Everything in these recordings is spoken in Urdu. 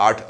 8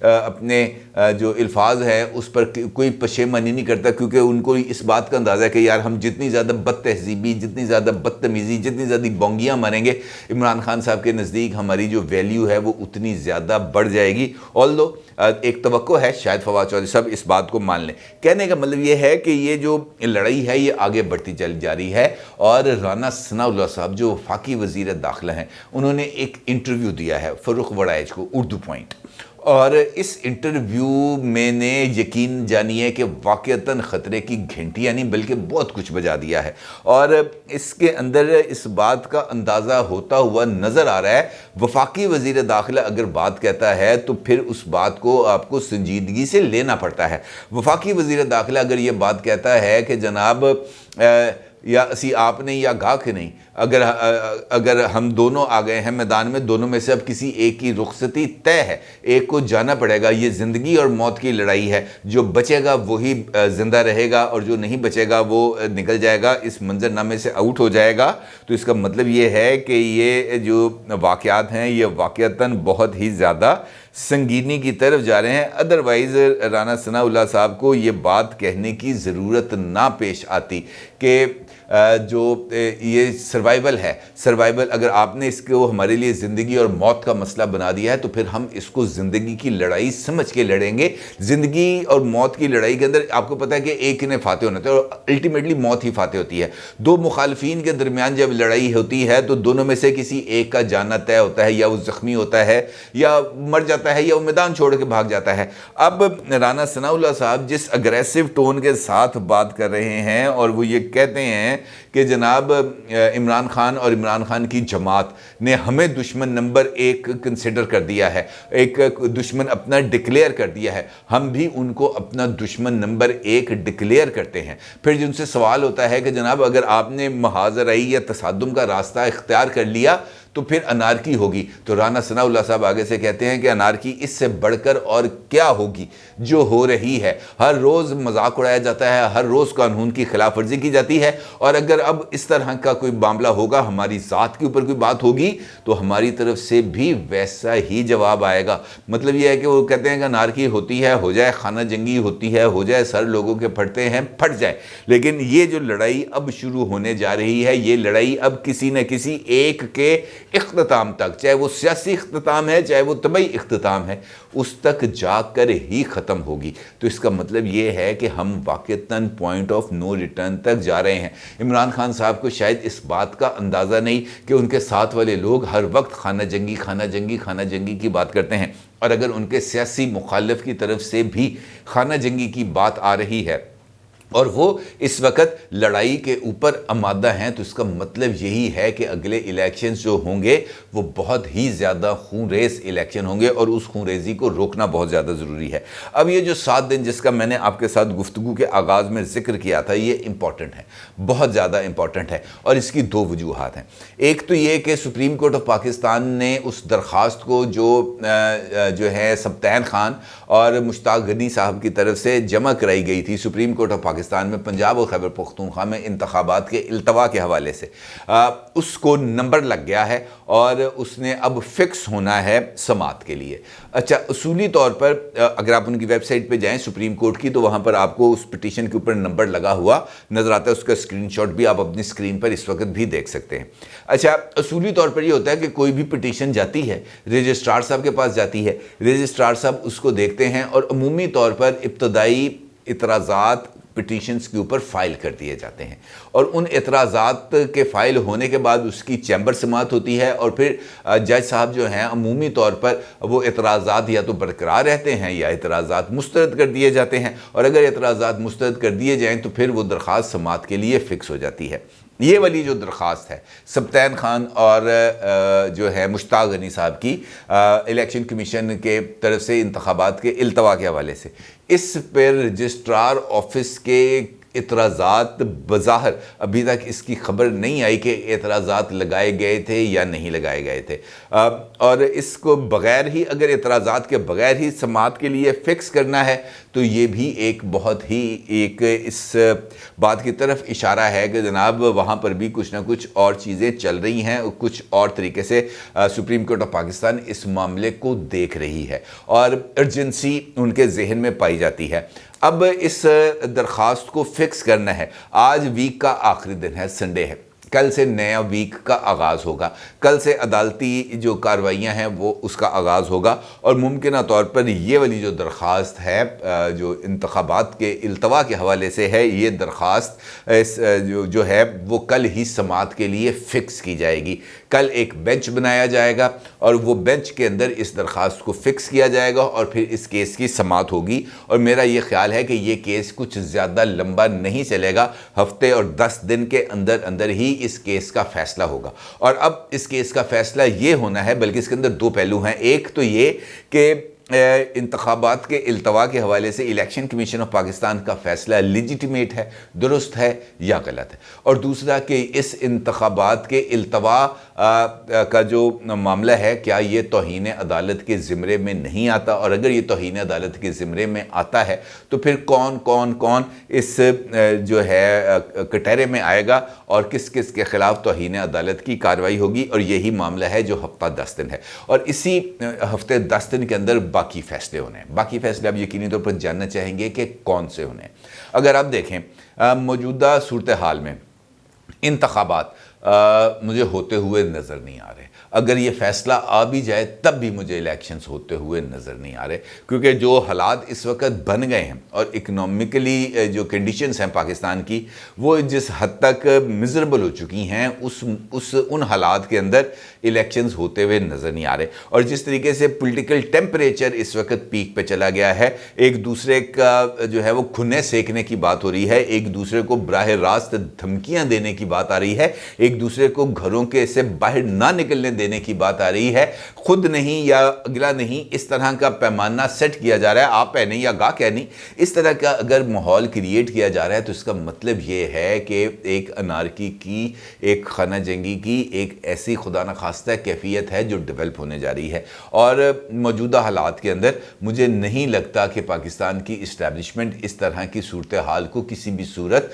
اپنے جو الفاظ ہے اس پر کوئی پشیمانی نہیں کرتا، کیونکہ ان کو اس بات کا اندازہ ہے کہ یار ہم جتنی زیادہ بد تہذیبی، جتنی زیادہ بدتمیزی، جتنی زیادہ بونگیاں ماریں گے، عمران خان صاحب کے نزدیک ہماری جو ویلیو ہے وہ اتنی زیادہ بڑھ جائے گی۔ آلدو ایک توقع ہے شاید فواد چودھری صاحب اس بات کو مان لیں۔ کہنے کا مطلب یہ ہے کہ یہ جو لڑائی ہے یہ آگے بڑھتی چل جا رہی ہے، اور رانا ثناء اللہ صاحب جو وفاقی وزیر داخلہ ہیں، انہوں نے ایک انٹرویو دیا ہے فروخ وڑائچ کو، اردو پوائنٹ، اور اس انٹرویو میں نے یقین جانیے کہ واقعتاً خطرے کی گھنٹیاں نہیں بلکہ بہت کچھ بجا دیا ہے، اور اس کے اندر اس بات کا اندازہ ہوتا ہوا نظر آ رہا ہے۔ وفاقی وزیر داخلہ اگر بات کہتا ہے تو پھر اس بات کو آپ کو سنجیدگی سے لینا پڑتا ہے۔ وفاقی وزیر داخلہ اگر یہ بات کہتا ہے کہ جناب یا اسی آپ نے یا گاہ کے نہیں، اگر ہم دونوں آ گئے ہیں میدان میں، دونوں میں سے اب کسی ایک کی رخصتی طے ہے، ایک کو جانا پڑے گا، یہ زندگی اور موت کی لڑائی ہے، جو بچے گا وہی زندہ رہے گا اور جو نہیں بچے گا وہ نکل جائے گا، اس منظر نامے سے آؤٹ ہو جائے گا۔ تو اس کا مطلب یہ ہے کہ یہ جو واقعات ہیں یہ واقعتاً بہت ہی زیادہ سنگینی کی طرف جا رہے ہیں۔ ادروائز رانا ثناء اللہ صاحب کو یہ بات کہنے کی ضرورت نہ پیش آتی کہ جو یہ سروائیول ہے، سروائیول اگر آپ نے اس کو ہمارے لیے زندگی اور موت کا مسئلہ بنا دیا ہے تو پھر ہم اس کو زندگی کی لڑائی سمجھ کے لڑیں گے۔ زندگی اور موت کی لڑائی کے اندر آپ کو پتہ ہے کہ ایک نے فاتح ہونا تھا اور الٹیمیٹلی موت ہی فاتح ہوتی ہے۔ دو مخالفین کے درمیان جب لڑائی ہوتی ہے تو دونوں میں سے کسی ایک کا جانا طے ہوتا ہے، یا وہ زخمی ہوتا ہے یا مر جاتا ہے یا وہ میدان چھوڑ کے بھاگ جاتا ہے۔ اب رانا ثناء اللہ صاحب جس اگریسو ٹون کے ساتھ بات کر رہے ہیں اور وہ یہ کہتے ہیں کہ جناب عمران خان اور عمران خان کی جماعت نے ہمیں دشمن نمبر 1 کنسیڈر کر دیا ہے، ایک دشمن اپنا ڈکلیئر کر دیا ہے، ہم بھی ان کو اپنا دشمن نمبر 1 ڈکلیئر کرتے ہیں۔ پھر جن سے سوال ہوتا ہے کہ جناب اگر آپ نے محاذ رائی یا تصادم کا راستہ اختیار کر لیا تو پھر انارکی ہوگی، تو رانا ثناء اللہ صاحب آگے سے کہتے ہیں کہ انارکی اس سے بڑھ کر اور کیا ہوگی جو ہو رہی ہے۔ ہر روز مذاق اڑایا جاتا ہے، ہر روز قانون کی خلاف ورزی کی جاتی ہے، اور اگر اب اس طرح کا کوئی معاملہ ہوگا، ہماری ذات کے اوپر کوئی بات ہوگی تو ہماری طرف سے بھی ویسا ہی جواب آئے گا۔ مطلب یہ ہے کہ وہ کہتے ہیں کہ انارکی ہوتی ہے، ہو جائے خانہ جنگی ہوتی ہے، ہو جائے سر لوگوں کے پھٹتے ہیں پھٹ جائے، لیکن یہ جو لڑائی اب شروع ہونے جا رہی ہے، یہ لڑائی اب کسی نہ کسی ایک کے اختتام تک، چاہے وہ سیاسی اختتام ہے چاہے وہ طبعی اختتام ہے، اس تک جا کر ہی ختم ہوگی۔ تو اس کا مطلب یہ ہے کہ ہم واقعتاً پوائنٹ آف نو ریٹرن تک جا رہے ہیں۔ عمران خان صاحب کو شاید اس بات کا اندازہ نہیں کہ ان کے ساتھ والے لوگ ہر وقت خانہ جنگی خانہ جنگی خانہ جنگی کی بات کرتے ہیں، اور اگر ان کے سیاسی مخالف کی طرف سے بھی خانہ جنگی کی بات آ رہی ہے اور وہ اس وقت لڑائی کے اوپر آمادہ ہیں، تو اس کا مطلب یہی ہے کہ اگلے الیکشنز جو ہوں گے وہ بہت ہی زیادہ خون ریز الیکشن ہوں گے، اور اس خون ریزی کو روکنا بہت زیادہ ضروری ہے۔ اب یہ جو 7 دن جس کا میں نے آپ کے ساتھ گفتگو کے آغاز میں ذکر کیا تھا، یہ امپورٹنٹ ہے، بہت زیادہ امپورٹنٹ ہے، اور اس کی 2 وجوہات ہیں۔ ایک تو یہ کہ سپریم کورٹ آف پاکستان نے اس درخواست کو جو ہے سبطین خان اور مشتاق غنی صاحب کی طرف سے جمع کرائی گئی تھی سپریم کورٹ آف پاکستان میں پنجاب اور خیبر پختونخوا میں انتخابات کے التوا کے حوالے سے، اس کو نمبر لگ گیا ہے اور اس نے اب فکس ہونا ہے سماعت کے لیے۔ اچھا، اصولی طور پر اگر آپ ان کی ویب سائٹ پہ جائیں سپریم کورٹ کی، تو وہاں پر آپ کو اس پٹیشن کے اوپر نمبر لگا ہوا نظر آتا ہے، اس کا اسکرین شاٹ بھی آپ اپنی اسکرین پر اس وقت بھی دیکھ سکتے ہیں۔ اچھا، اصولی طور پر یہ ہوتا ہے کہ کوئی بھی پٹیشن جاتی ہے رجسٹرار صاحب کے پاس جاتی ہے، رجسٹرار صاحب اس کو دیکھتے ہیں اور عمومی طور پر ابتدائی اعتراضات پٹیشنز کے اوپر فائل کر دیے جاتے ہیں، اور ان اعتراضات کے فائل ہونے کے بعد اس کی چیمبر سماعت ہوتی ہے، اور پھر جج صاحب جو ہیں عمومی طور پر وہ اعتراضات یا تو برقرار رہتے ہیں یا اعتراضات مسترد کر دیے جاتے ہیں، اور اگر اعتراضات مسترد کر دیے جائیں تو پھر وہ درخواست سماعت کے لیے فکس ہو جاتی ہے۔ یہ والی جو درخواست ہے سبطین خان اور جو ہے مشتاق غنی صاحب کی الیکشن کمیشن کے طرف سے انتخابات کے التوا کے حوالے سے، اس پر رجسٹرار آفس کے اعتراضات بظاہر ابھی تک اس کی خبر نہیں آئی کہ اعتراضات لگائے گئے تھے یا نہیں لگائے گئے تھے، اور اس کو بغیر ہی اگر اعتراضات کے بغیر ہی سماعت کے لیے فکس کرنا ہے تو یہ بھی ایک بہت ہی ایک اس بات کی طرف اشارہ ہے کہ جناب وہاں پر بھی کچھ نہ کچھ اور چیزیں چل رہی ہیں، کچھ اور طریقے سے سپریم کورٹ آف پاکستان اس معاملے کو دیکھ رہی ہے اور ارجنسی ان کے ذہن میں پائی جاتی ہے۔ اب اس درخواست کو فکس کرنا ہے۔ آج ویک کا آخری دن ہے، سنڈے ہے، کل سے نیا ویک کا آغاز ہوگا، کل سے عدالتی جو کارروائیاں ہیں وہ اس کا آغاز ہوگا، اور ممکنہ طور پر یہ والی جو درخواست ہے جو انتخابات کے التوا کے حوالے سے ہے، یہ درخواست جو ہے وہ کل ہی سماعت کے لیے فکس کی جائے گی۔ کل ایک بینچ بنایا جائے گا اور وہ بینچ کے اندر اس درخواست کو فکس کیا جائے گا اور پھر اس کیس کی سماعت ہوگی، اور میرا یہ خیال ہے کہ یہ کیس کچھ زیادہ لمبا نہیں چلے گا، ہفتے اور 10 دن کے اندر اندر ہی اس کیس کا فیصلہ ہوگا۔ اور اب اس کیس کا فیصلہ یہ ہونا ہے، بلکہ اس کے اندر 2 پہلو ہیں۔ ایک تو یہ کہ انتخابات کے التوا کے حوالے سے الیکشن کمیشن آف پاکستان کا فیصلہ لیجیٹیمیٹ ہے، درست ہے یا غلط ہے، اور دوسرا کہ اس انتخابات کے التوا کا جو معاملہ ہے کیا یہ توہین عدالت کے زمرے میں نہیں آتا، اور اگر یہ توہین عدالت کے زمرے میں آتا ہے تو پھر کون اس جو ہے کٹہرے میں آئے گا اور کس کس کے خلاف توہین عدالت کی کارروائی ہوگی، اور یہی معاملہ ہے جو ہفتہ 10 دن ہے، اور اسی ہفتے 10 دن کے اندر باقی فیصلے ہونے ہیں۔ باقی فیصلے آپ یقینی طور پر جاننا چاہیں گے کہ کون سے ہونے ہیں۔ اگر آپ دیکھیں موجودہ صورتحال میں انتخابات مجھے ہوتے ہوئے نظر نہیں آ رہے، اگر یہ فیصلہ آ بھی جائے تب بھی مجھے الیکشنز ہوتے ہوئے نظر نہیں آ رہے، کیونکہ جو حالات اس وقت بن گئے ہیں اور اکنامکلی جو کنڈیشنز ہیں پاکستان کی وہ جس حد تک مزربل ہو چکی ہیں، ان حالات کے اندر الیکشنز ہوتے ہوئے نظر نہیں آ رہے، اور جس طریقے سے پولیٹیکل ٹیمپریچر اس وقت پیک پہ چلا گیا ہے، ایک دوسرے کا جو ہے وہ کھنے سینکنے کی بات ہو رہی ہے، ایک دوسرے کو براہ راست دھمکیاں دینے کی بات آ رہی ہے، ایک دوسرے کو گھروں کے سے باہر نہ نکلنے دینے کی بات آ رہی ہے، خود نہیں یا اگلا نہیں، اس طرح کا پیمانہ سیٹ کیا جا رہا ہے، آپ ہے نہیں یا گاہ کہ نہیں، اس طرح کا اگر ماحول کریٹ کیا جا رہا ہے تو اس کا مطلب یہ ہے کہ ایک انارکی کی، ایک خانہ جنگی کی ایک ایسی خدا نخواستہ کیفیت ہے جو ڈیولپ ہونے جا رہی ہے، اور موجودہ حالات کے اندر مجھے نہیں لگتا کہ پاکستان کی اسٹیبلشمنٹ اس طرح کی صورتحال کو کسی بھی صورت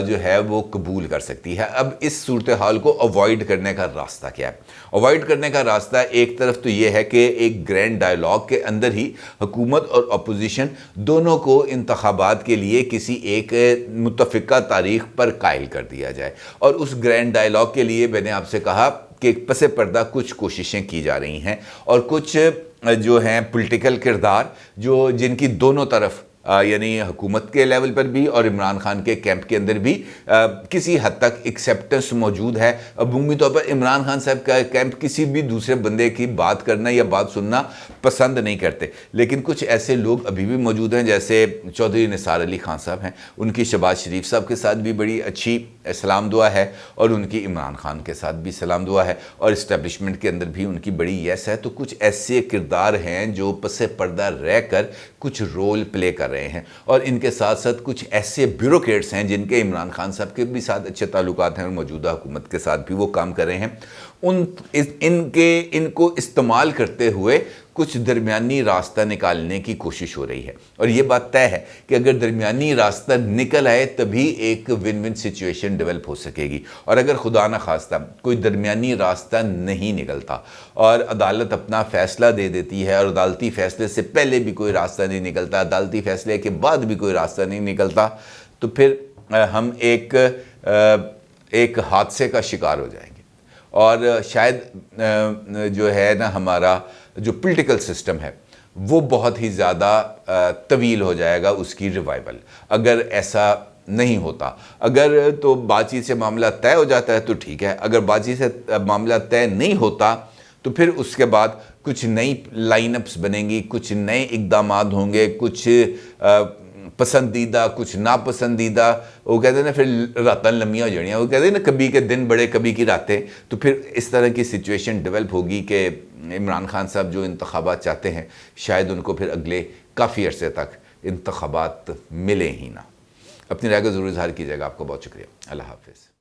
جو ہے وہ قبول کر سکتی ہے۔ اب اس صورتحال کو اوائڈ کرنے کا راستہ کیا ہے؟ اوائڈ کرنے کا راستہ ایک طرف تو یہ ہے کہ ایک گرینڈ ڈائیلاگ کے اندر ہی حکومت اور اپوزیشن دونوں کو انتخابات کے لیے کسی ایک متفقہ تاریخ پر قائل کر دیا جائے، اور اس گرینڈ ڈائیلاگ کے لیے میں نے آپ سے کہا کہ پس پردہ کچھ کوششیں کی جا رہی ہیں، اور کچھ جو ہیں پولیٹیکل کردار جن کی دونوں طرف یعنی حکومت کے لیول پر بھی اور عمران خان کے کیمپ کے اندر بھی کسی حد تک ایکسیپٹنس موجود ہے۔ عمومی طور پر عمران خان صاحب کا کیمپ کسی بھی دوسرے بندے کی بات کرنا یا بات سننا پسند نہیں کرتے، لیکن کچھ ایسے لوگ ابھی بھی موجود ہیں جیسے چودھری نثار علی خان صاحب ہیں، ان کی شہباز شریف صاحب کے ساتھ بھی بڑی اچھی سلام دعا ہے، اور ان کی عمران خان کے ساتھ بھی سلام دعا ہے، اور اسٹیبلشمنٹ کے اندر بھی ان کی بڑی یس ہے۔ تو کچھ ایسے کردار ہیں جو پس پردہ رہ کر کچھ رول پلے کر رہے ہیں، اور ان کے ساتھ ساتھ کچھ ایسے بیوروکریٹس ہیں جن کے عمران خان صاحب کے بھی ساتھ اچھے تعلقات ہیں اور موجودہ حکومت کے ساتھ بھی وہ کام کر رہے ہیں۔ ان کو استعمال کرتے ہوئے کچھ درمیانی راستہ نکالنے کی کوشش ہو رہی ہے، اور یہ بات طے ہے کہ اگر درمیانی راستہ نکل آئے تبھی ایک ون ون سچویشن ڈیولپ ہو سکے گی، اور اگر خدا نہ خواستہ کوئی درمیانی راستہ نہیں نکلتا اور عدالت اپنا فیصلہ دے دیتی ہے، اور عدالتی فیصلے سے پہلے بھی کوئی راستہ نہیں نکلتا، عدالتی فیصلے کے بعد بھی کوئی راستہ نہیں نکلتا، تو پھر ہم ایک حادثے کا شکار ہو جائیں گے، اور شاید جو ہے نا ہمارا جو پولیٹیکل سسٹم ہے وہ بہت ہی زیادہ طویل ہو جائے گا اس کی ریوائول، اگر ایسا نہیں ہوتا۔ اگر تو بات چیت سے معاملہ طے ہو جاتا ہے تو ٹھیک ہے، اگر بات چیت سے معاملہ طے نہیں ہوتا تو پھر اس کے بعد کچھ نئی لائن اپس بنیں گی، کچھ نئے اقدامات ہوں گے، کچھ پسندیدہ کچھ ناپسندیدہ، وہ کہتے ہیں نا پھر راتاں لمیاں ہو جانیاں، وہ کہتے ہیں نا کبھی کے دن بڑے کبھی کی راتیں، تو پھر اس طرح کی سچویشن ڈیولپ ہوگی کہ عمران خان صاحب جو انتخابات چاہتے ہیں شاید ان کو پھر اگلے کافی عرصے تک انتخابات ملے ہی نہ۔ اپنی رائے کو ضرور اظہار کیجیے گا. آپ کا بہت شکریہ. اللہ حافظ.